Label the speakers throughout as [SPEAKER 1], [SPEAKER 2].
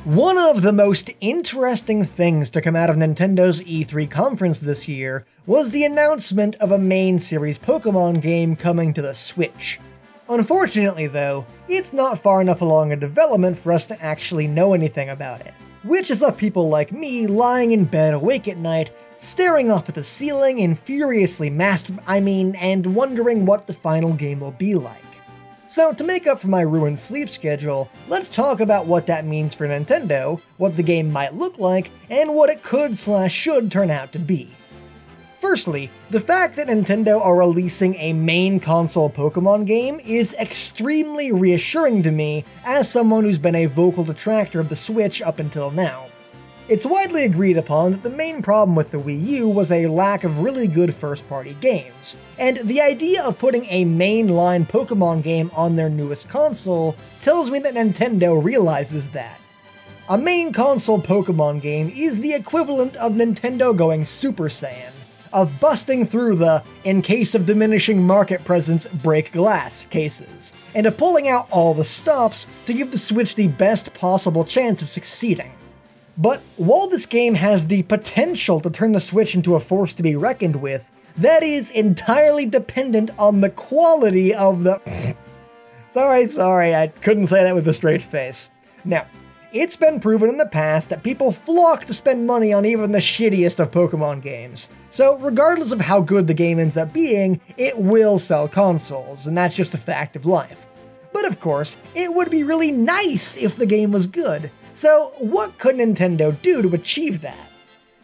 [SPEAKER 1] One of the most interesting things to come out of Nintendo's E3 conference this year was the announcement of a main series Pokemon game coming to the Switch. Unfortunately though, it's not far enough along in development for us to actually know anything about it, which has left people like me lying in bed awake at night, staring off at the ceiling and furiously and wondering what the final game will be like. So to make up for my ruined sleep schedule, let's talk about what that means for Nintendo, what the game might look like, and what it could/should turn out to be. Firstly, the fact that Nintendo are releasing a main console Pokemon game is extremely reassuring to me as someone who's been a vocal detractor of the Switch up until now. It's widely agreed upon that the main problem with the Wii U was a lack of really good first-party games, and the idea of putting a mainline Pokemon game on their newest console tells me that Nintendo realizes that. A main console Pokemon game is the equivalent of Nintendo going Super Saiyan, of busting through the "in case of diminishing market presence, break glass" cases, and of pulling out all the stops to give the Switch the best possible chance of succeeding. But while this game has the potential to turn the Switch into a force to be reckoned with, that is entirely dependent on the quality of the Sorry, I couldn't say that with a straight face. Now, it's been proven in the past that people flock to spend money on even the shittiest of Pokemon games, so regardless of how good the game ends up being, it will sell consoles, and that's just a fact of life. But of course, it would be really nice if the game was good. So what could Nintendo do to achieve that?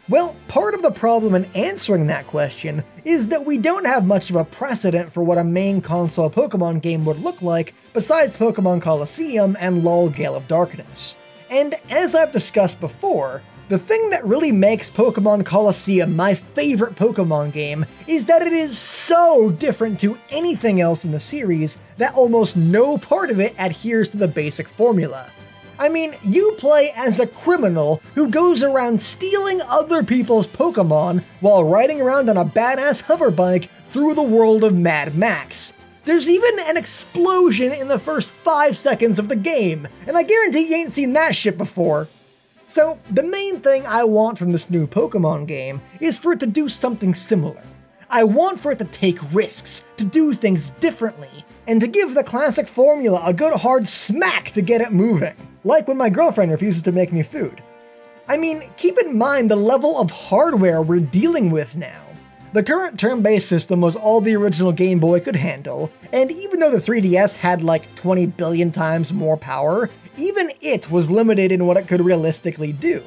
[SPEAKER 1] Well, part of the problem in answering that question is that we don't have much of a precedent for what a main console Pokemon game would look like besides Pokemon Colosseum and LoL Gale of Darkness. And as I've discussed before, the thing that really makes Pokemon Colosseum my favorite Pokemon game is that it is so different to anything else in the series that almost no part of it adheres to the basic formula. I mean, you play as a criminal who goes around stealing other people's Pokemon while riding around on a badass hoverbike through the world of Mad Max. There's even an explosion in the first 5 seconds of the game, and I guarantee you ain't seen that shit before. So, the main thing I want from this new Pokemon game is for it to do something similar. I want for it to take risks, to do things differently, and to give the classic formula a good hard smack to get it moving. Like when my girlfriend refuses to make me food. I mean, keep in mind the level of hardware we're dealing with now. The current turn-based system was all the original Game Boy could handle, and even though the 3DS had like 20 billion times more power, even it was limited in what it could realistically do.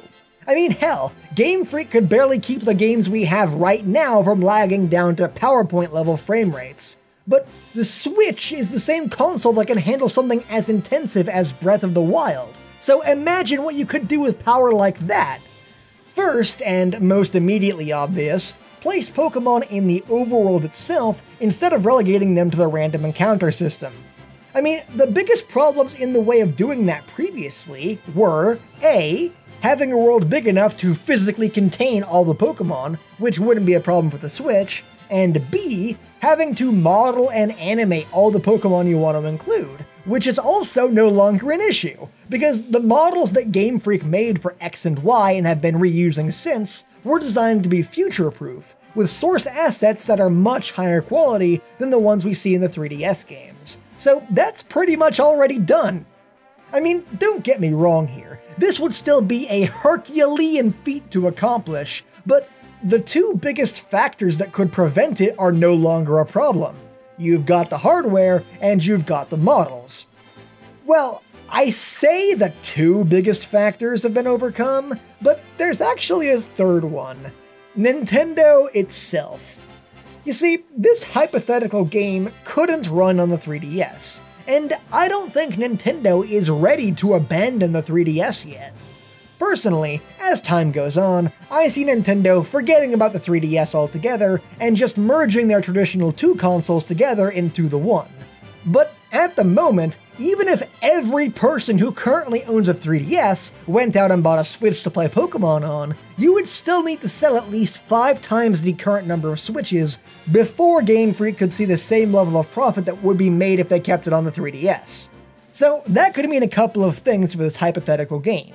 [SPEAKER 1] I mean, hell, Game Freak could barely keep the games we have right now from lagging down to PowerPoint level frame rates. But the Switch is the same console that can handle something as intensive as Breath of the Wild, so imagine what you could do with power like that. First, and most immediately obvious, place Pokemon in the overworld itself instead of relegating them to the random encounter system. I mean, the biggest problems in the way of doing that previously were A, having a world big enough to physically contain all the Pokemon, which wouldn't be a problem for the Switch, and B, having to model and animate all the Pokemon you want to include, which is also no longer an issue, because the models that Game Freak made for X and Y and have been reusing since were designed to be future-proof, with source assets that are much higher quality than the ones we see in the 3DS games. So that's pretty much already done. I mean, don't get me wrong here, this would still be a Herculean feat to accomplish, but the two biggest factors that could prevent it are no longer a problem. You've got the hardware, and you've got the models. Well, I say the two biggest factors have been overcome, but there's actually a third one. Nintendo itself. You see, this hypothetical game couldn't run on the 3DS, and I don't think Nintendo is ready to abandon the 3DS yet. Personally, as time goes on, I see Nintendo forgetting about the 3DS altogether and just merging their traditional two consoles together into the one. But at the moment, even if every person who currently owns a 3DS went out and bought a Switch to play Pokemon on, you would still need to sell at least 5 times the current number of Switches before Game Freak could see the same level of profit that would be made if they kept it on the 3DS. So that could mean a couple of things for this hypothetical game.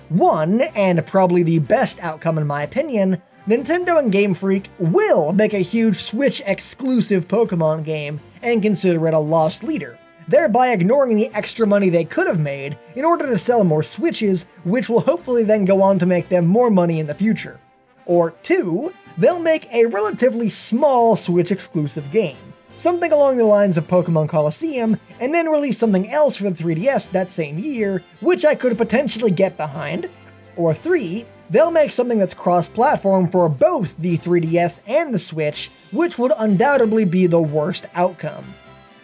[SPEAKER 1] One, and probably the best outcome in my opinion, Nintendo and Game Freak will make a huge Switch exclusive Pokemon game and consider it a lost leader, thereby ignoring the extra money they could have made in order to sell more Switches, which will hopefully then go on to make them more money in the future. Or two, they'll make a relatively small Switch exclusive game, something along the lines of Pokemon Colosseum, and then release something else for the 3DS that same year, which I could potentially get behind. Or three, they'll make something that's cross-platform for both the 3DS and the Switch, which would undoubtedly be the worst outcome.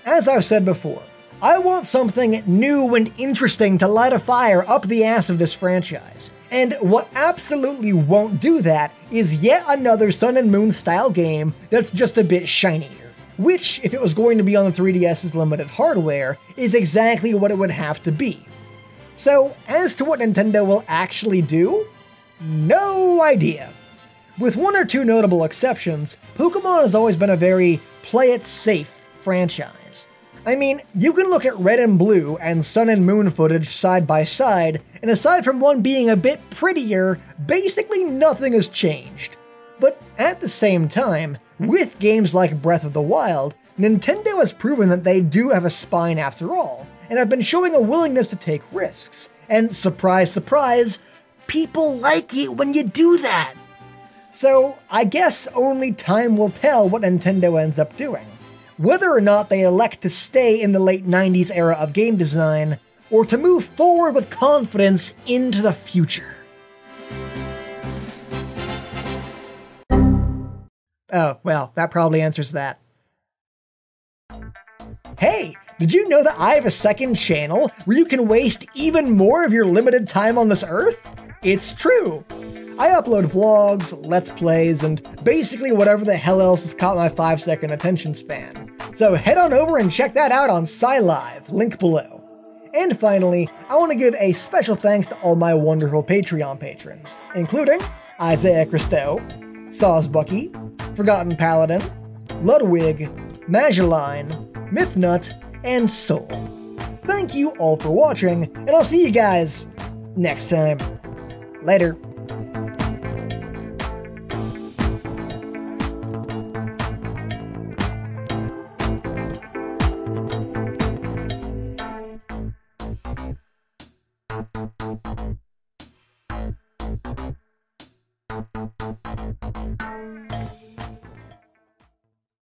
[SPEAKER 1] As I've said before, I want something new and interesting to light a fire up the ass of this franchise, and what absolutely won't do that is yet another Sun and Moon style game that's just a bit shinier, which, if it was going to be on the 3DS's limited hardware, is exactly what it would have to be. So, as to what Nintendo will actually do, no idea. With one or two notable exceptions, Pokemon has always been a very play-it-safe franchise. I mean, you can look at Red and Blue and Sun and Moon footage side by side, and aside from one being a bit prettier, basically nothing has changed. But at the same time, with games like Breath of the Wild, Nintendo has proven that they do have a spine after all, and have been showing a willingness to take risks. And surprise, surprise, people like it when you do that. So I guess only time will tell what Nintendo ends up doing. Whether or not they elect to stay in the late 90s era of game design, or to move forward with confidence into the future. Oh, well, that probably answers that. Hey, did you know that I have a second channel where you can waste even more of your limited time on this earth? It's true! I upload vlogs, let's plays, and basically whatever the hell else has caught my 5-second attention span. So head on over and check that out on SciLive, link below. And finally, I want to give a special thanks to all my wonderful Patreon patrons, including Isaiah Christo, Sawsbucky, Forgotten Paladin, Ludwig, Mageline, Mythnut, and Soul. Thank you all for watching, and I'll see you guys next time. Later.